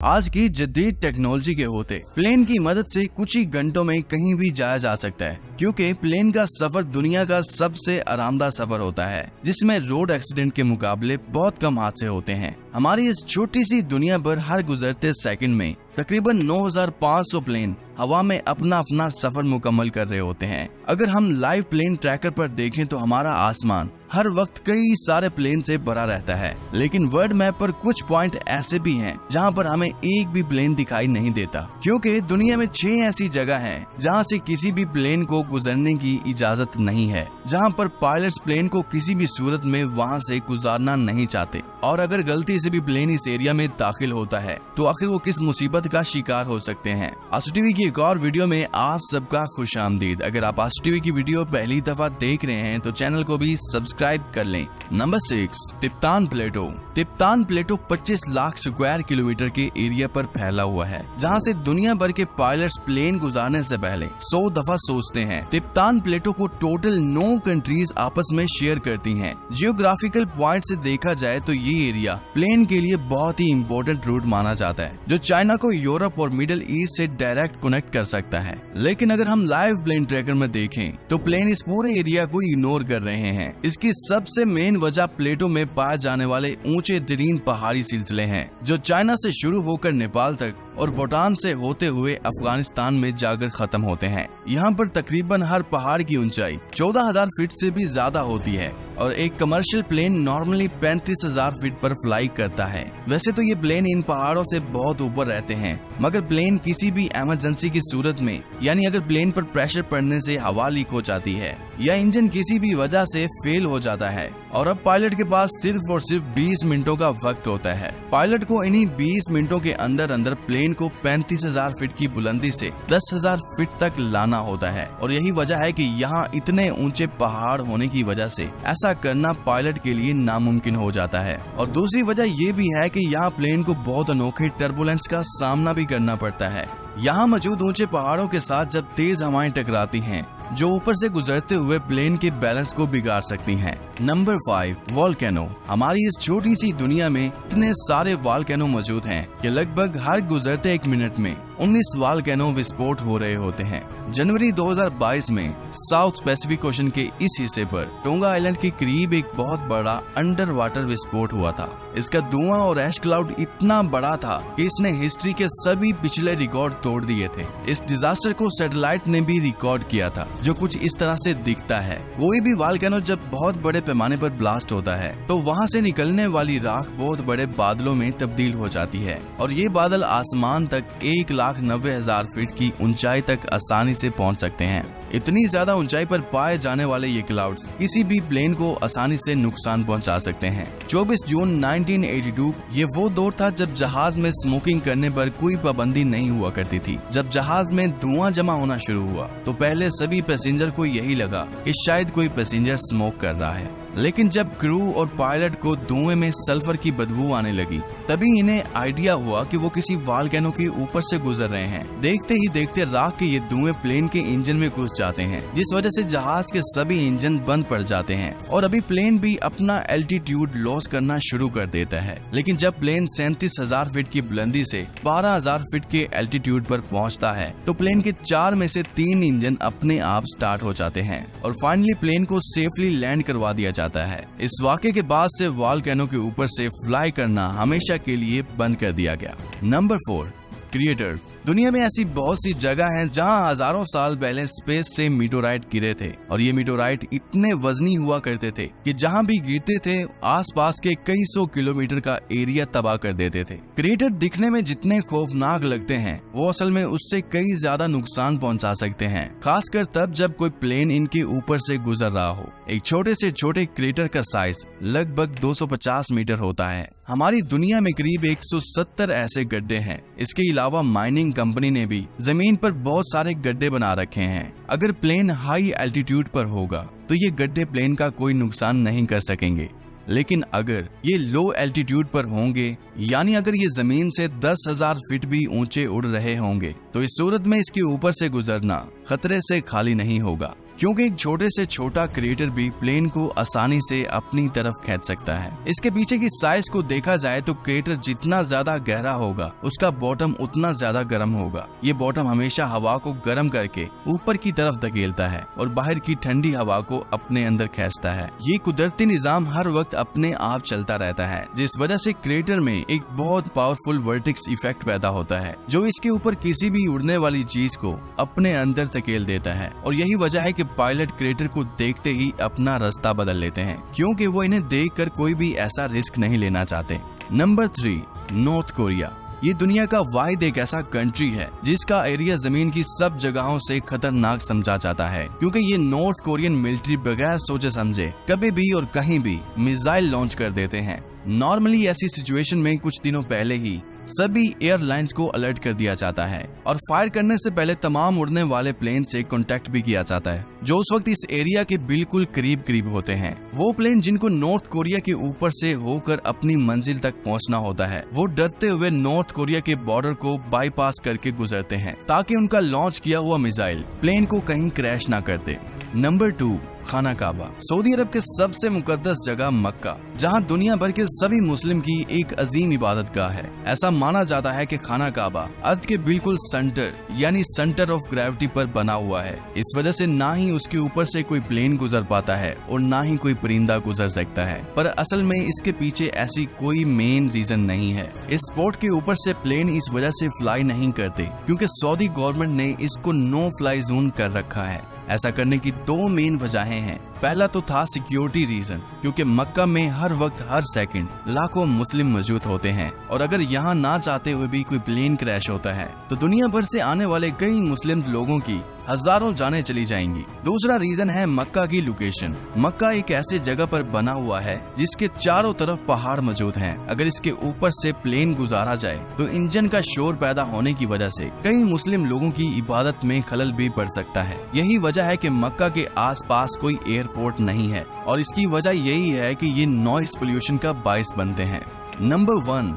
आज की जदीद टेक्नोलॉजी के होते प्लेन की मदद से कुछ ही घंटों में कहीं भी जाया जा सकता है, क्योंकि प्लेन का सफर दुनिया का सबसे आरामदायक सफर होता है जिसमें रोड एक्सीडेंट के मुकाबले बहुत कम हादसे होते हैं। हमारी इस छोटी सी दुनिया पर हर गुजरते सेकंड में तकरीबन 9,500 प्लेन हवा में अपना अपना सफर मुकम्मल कर रहे होते हैं। अगर हम लाइव प्लेन ट्रैकर पर देखें तो हमारा आसमान हर वक्त कई सारे प्लेन से भरा रहता है, लेकिन वर्ल्ड मैप पर कुछ पॉइंट ऐसे भी हैं जहां पर हमें एक भी प्लेन दिखाई नहीं देता, क्योंकि दुनिया में 6 ऐसी जगह हैं जहां से किसी भी प्लेन को गुजरने की इजाजत नहीं है, जहां पर पायलट्स प्लेन को किसी भी सूरत में वहां से गुजारना नहीं चाहते, और अगर गलती से भी प्लेन इस एरिया में दाखिल होता है तो आखिर वो किस मुसीबत का शिकार हो सकते हैं। आशु टीवी की एक और वीडियो में आप सबका खुशामदीद। अगर आप आशु टीवी की वीडियो पहली दफा देख रहे हैं तो चैनल को भी सब्सक्राइब कर लें। नंबर 6, तिप्तान प्लेटो। तिप्तान प्लेटो 25 लाख स्क्वायर किलोमीटर के एरिया पर फैला हुआ है, जहां से दुनिया भर के पायलट्स प्लेन गुजारने से पहले 100 दफा सोचते हैं। तिप्तान प्लेटो को टोटल 9 कंट्रीज आपस में शेयर करती हैं। जियोग्राफिकल पॉइंट से देखा जाए तो ये एरिया प्लेन के लिए बहुत ही इम्पोर्टेंट रूट माना जाता है, जो चाइना को यूरोप और मिडिल ईस्ट से डायरेक्ट कनेक्ट कर सकता है। लेकिन अगर हम लाइव प्लेन ट्रैकर में देखें तो प्लेन इस पूरे एरिया को इग्नोर कर रहे हैं। इसकी सबसे मेन वजह प्लेटो में पाए जाने वाले ऊंचे तरीन पहाड़ी सिलसिले हैं, जो चाइना से शुरू होकर नेपाल तक और भूटान से होते हुए अफगानिस्तान में जाकर खत्म होते हैं। यहाँ पर तकरीबन हर पहाड़ की ऊंचाई 14,000 फीट से भी ज्यादा होती है, और एक कमर्शियल प्लेन नॉर्मली 35,000 फीट पर फ्लाई करता है। वैसे तो ये प्लेन इन पहाड़ों से बहुत ऊपर रहते हैं, मगर प्लेन किसी भी इमरजेंसी की सूरत में, यानी अगर प्लेन पर प्रेशर पड़ने से हवा लीक हो जाती है या इंजन किसी भी वजह से फेल हो जाता है, और अब पायलट के पास सिर्फ और सिर्फ 20 मिनटों का वक्त होता है। पायलट को इन्हीं 20 मिनटों के अंदर अंदर प्लेन को 35,000 फीट की बुलंदी से 10,000 फीट तक लाना होता है, और यही वजह है कि यहाँ इतने ऊंचे पहाड़ होने की वजह से ऐसा करना पायलट के लिए नामुमकिन हो जाता है। और दूसरी वजह ये भी है कि यहाँ प्लेन को बहुत अनोखे टर्बुलेंस का सामना भी करना पड़ता है। यहाँ मौजूद ऊंचे पहाड़ों के साथ जब तेज हवाएं टकराती हैं, जो ऊपर से गुजरते हुए प्लेन के बैलेंस को बिगाड़ सकती हैं। Number 5, volcano. हमारी इस छोटी सी दुनिया में इतने सारे वोल्केनो मौजूद हैं कि लगभग हर गुजरते 1 मिनट में 19 वोल्केनो विस्फोट हो रहे होते हैं। जनवरी 2022 में साउथ पैसिफिक ओशन के इस हिस्से पर टोंगा आइलैंड के करीब एक बहुत बड़ा अंडर वाटर विस्फोट हुआ था। इसका धुआं और ऐश क्लाउड इतना बड़ा था कि इसने हिस्ट्री के सभी पिछले रिकॉर्ड तोड़ दिए थे। इस डिजास्टर को सैटेलाइट ने भी रिकॉर्ड किया था, जो कुछ इस तरह से दिखता है। कोई भी वोल्केनो जब बहुत बड़े पैमाने पर ब्लास्ट होता है तो वहाँ से निकलने वाली राख बहुत बड़े बादलों में तब्दील हो जाती है, और ये बादल आसमान तक 1,90,000 फीट की ऊंचाई तक आसानी से पहुंच सकते हैं। इतनी ज्यादा ऊंचाई पर पाए जाने वाले ये क्लाउड्स किसी भी प्लेन को आसानी से नुकसान पहुंचा सकते हैं। 24 जून 1982 ये वो दौर था जब जहाज में स्मोकिंग करने पर कोई पाबंदी नहीं हुआ करती थी। जब जहाज में धुआं जमा होना शुरू हुआ तो पहले सभी पैसेंजर को यही लगा कि शायद कोई पैसेंजर स्मोक कर रहा है, लेकिन जब क्रू और पायलट को धुएं में सल्फर की बदबू आने लगी तभी इन्हें आइडिया हुआ कि वो किसी वोल्केनो के ऊपर से गुजर रहे हैं। देखते ही देखते राख के ये धुएं प्लेन के इंजन में घुस जाते हैं, जिस वजह से जहाज के सभी इंजन बंद पड़ जाते हैं, और अभी प्लेन भी अपना एल्टीट्यूड लॉस करना शुरू कर देता है। लेकिन जब प्लेन 37,000 फीट की बुलंदी से 12,000 फीट के एल्टीट्यूड पर पहुंचता है तो प्लेन के 4 में से 3 इंजन अपने आप स्टार्ट हो जाते हैं, और फाइनली प्लेन को सेफली लैंड करवा दिया जाता है। इस वाक़े के बाद से वोल्केनो के ऊपर से फ्लाई करना हमेशा के लिए बंद कर दिया गया। Number 4, creator. दुनिया में ऐसी बहुत सी जगह हैं जहां हजारों साल पहले स्पेस से मीटोराइट गिरे थे, और ये मीटोराइट इतने वजनी हुआ करते थे कि जहां भी गिरते थे आसपास के कई 100 किलोमीटर का एरिया तबाह कर देते थे। क्रिएटर दिखने में जितने खौफनाक लगते हैं वो असल में उससे कई ज्यादा नुकसान पहुंचा सकते हैं, खासकर तब जब कोई प्लेन इनके ऊपर से गुजर रहा हो। एक छोटे से छोटे क्रेटर का साइज लगभग 250 मीटर होता है। हमारी दुनिया में करीब 170 ऐसे गड्ढे हैं। इसके अलावा माइनिंग कंपनी ने भी जमीन पर बहुत सारे गड्ढे बना रखे हैं। अगर प्लेन हाई एल्टीट्यूड पर होगा तो ये गड्ढे प्लेन का कोई नुकसान नहीं कर सकेंगे, लेकिन अगर ये लो एल्टीट्यूड पर होंगे, यानी अगर ये जमीन से 10,000 फीट भी ऊंचे उड़ रहे होंगे, तो इस सूरत में इसके ऊपर से गुजरना खतरे से खाली नहीं होगा। क्योंकि एक छोटे से छोटा क्रिएटर भी प्लेन को आसानी से अपनी तरफ खींच सकता है। इसके पीछे की साइज को देखा जाए तो क्रिएटर जितना ज्यादा गहरा होगा उसका बॉटम उतना ज्यादा गर्म होगा। ये बॉटम हमेशा हवा को गर्म करके ऊपर की तरफ धकेलता है और बाहर की ठंडी हवा को अपने अंदर खींचता है। ये कुदरती निजाम हर वक्त अपने आप चलता रहता है, जिस वजह से क्रिएटर में एक बहुत पावरफुल वर्टेक्स इफेक्ट पैदा होता है जो इसके ऊपर किसी भी उड़ने वाली चीज को अपने अंदर धकेल देता है। और यही वजह है कि पायलट क्रिएटर को देखते ही अपना रास्ता बदल लेते हैं, क्योंकि वो इन्हें देखकर कोई भी ऐसा रिस्क नहीं लेना चाहते। Number 3, north Korea. ये दुनिया का वाहिद एक ऐसा कंट्री है जिसका एरिया जमीन की सब जगहों से खतरनाक समझा जाता है, क्योंकि ये नॉर्थ कोरियन मिलिट्री बगैर सोचे समझे कभी भी और कहीं भी मिसाइल लॉन्च कर देते हैं। नॉर्मली ऐसी सिचुएशन में कुछ दिनों पहले ही सभी एयरलाइंस को अलर्ट कर दिया जाता है और फायर करने से पहले तमाम उड़ने वाले प्लेन से कांटेक्ट भी किया जाता है जो उस वक्त इस एरिया के बिल्कुल करीब होते हैं। वो प्लेन जिनको नॉर्थ कोरिया के ऊपर से होकर अपनी मंजिल तक पहुंचना होता है, वो डरते हुए नॉर्थ कोरिया के बॉर्डर को बाईपास करके गुजरते हैं ताकि उनका लॉन्च किया हुआ मिसाइल प्लेन को कहीं क्रैश ना कर दे। नंबर 2, खाना काबा। सऊदी अरब के सबसे मुकद्दस जगह मक्का, जहां दुनिया भर के सभी मुस्लिम की एक अजीम इबादत गाह है। ऐसा माना जाता है कि खाना काबा अर्थ के बिल्कुल सेंटर यानी सेंटर ऑफ ग्रेविटी पर बना हुआ है। इस वजह से ना ही उसके ऊपर से कोई प्लेन गुजर पाता है और ना ही कोई परिंदा गुजर सकता है। पर असल में इसके पीछे ऐसी कोई मेन रीजन नहीं है। इस स्पॉट के ऊपर से प्लेन इस वजह से फ्लाई नहीं करते क्योंकि सऊदी गवर्नमेंट ने इसको नो फ्लाई जोन कर रखा है। ऐसा करने की 2 मेन वजहें हैं। पहला तो था सिक्योरिटी रीजन, क्योंकि मक्का में हर वक्त हर सेकंड लाखों मुस्लिम मौजूद होते हैं और अगर यहाँ ना चाहते हुए भी कोई प्लेन क्रैश होता है तो दुनिया भर से आने वाले कई मुस्लिम लोगों की हजारों जानें चली जाएंगी। दूसरा रीजन है मक्का की लोकेशन। मक्का एक ऐसे जगह पर बना हुआ है जिसके चारों तरफ पहाड़ मौजूद हैं। अगर इसके ऊपर से प्लेन गुजारा जाए तो इंजन का शोर पैदा होने की वजह से कई मुस्लिम लोगों की इबादत में खलल भी पड़ सकता है। यही वजह है कि मक्का के आसपास कोई एयरपोर्ट नहीं है और इसकी वजह यही है कि ये नॉइस पोल्यूशन का बाइस बनते हैं। Number 1,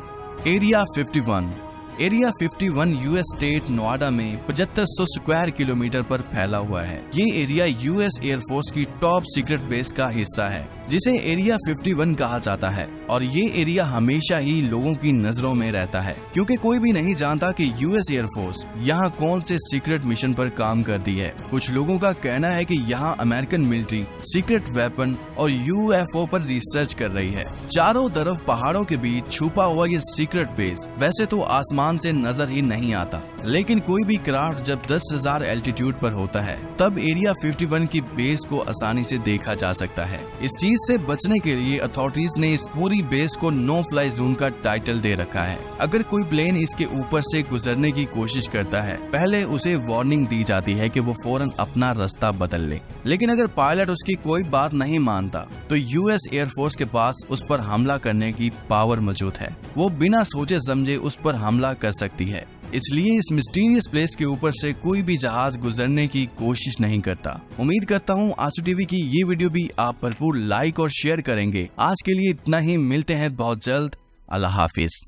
area 51। Area 51 US state Noida में 7500 स्क्वायर किलोमीटर पर फैला हुआ है। ये एरिया यूएस एयरफोर्स की टॉप सीक्रेट बेस का हिस्सा है जिसे एरिया 51 कहा जाता है और ये एरिया हमेशा ही लोगों की नजरों में रहता है क्योंकि कोई भी नहीं जानता कि यूएस एयरफोर्स यहाँ कौन से सीक्रेट मिशन पर काम करती है। कुछ लोगों का कहना है कि यहाँ अमेरिकन मिलिट्री सीक्रेट वेपन और यूएफओ पर रिसर्च कर रही है। चारों तरफ पहाड़ों के बीच छुपा हुआ ये सीक्रेट बेस वैसे तो आसमान से नजर ही नहीं आता, लेकिन कोई भी क्राफ्ट जब 10,000 एल्टीट्यूड पर होता है तब एरिया 51 की बेस को आसानी से देखा जा सकता है। इस चीज से बचने के लिए अथॉरिटीज ने इस पूरी बेस को नो फ्लाई जोन का टाइटल दे रखा है। अगर कोई प्लेन इसके ऊपर से गुजरने की कोशिश करता है पहले उसे वार्निंग दी जाती है कि वो फौरन अपना रास्ता बदल ले, लेकिन अगर पायलट उसकी कोई बात नहीं मानता तो यूएस एयरफोर्स के पास उस पर हमला करने की पावर मौजूद है। वो बिना सोचे समझे उस पर हमला कर सकती है। इसलिए इस मिस्टीरियस प्लेस के ऊपर से कोई भी जहाज गुजरने की कोशिश नहीं करता। उम्मीद करता हूँ आंसू टीवी की ये वीडियो भी आप भरपूर लाइक और शेयर करेंगे। आज के लिए इतना ही, मिलते हैं बहुत जल्द। अल्लाह हाफिज।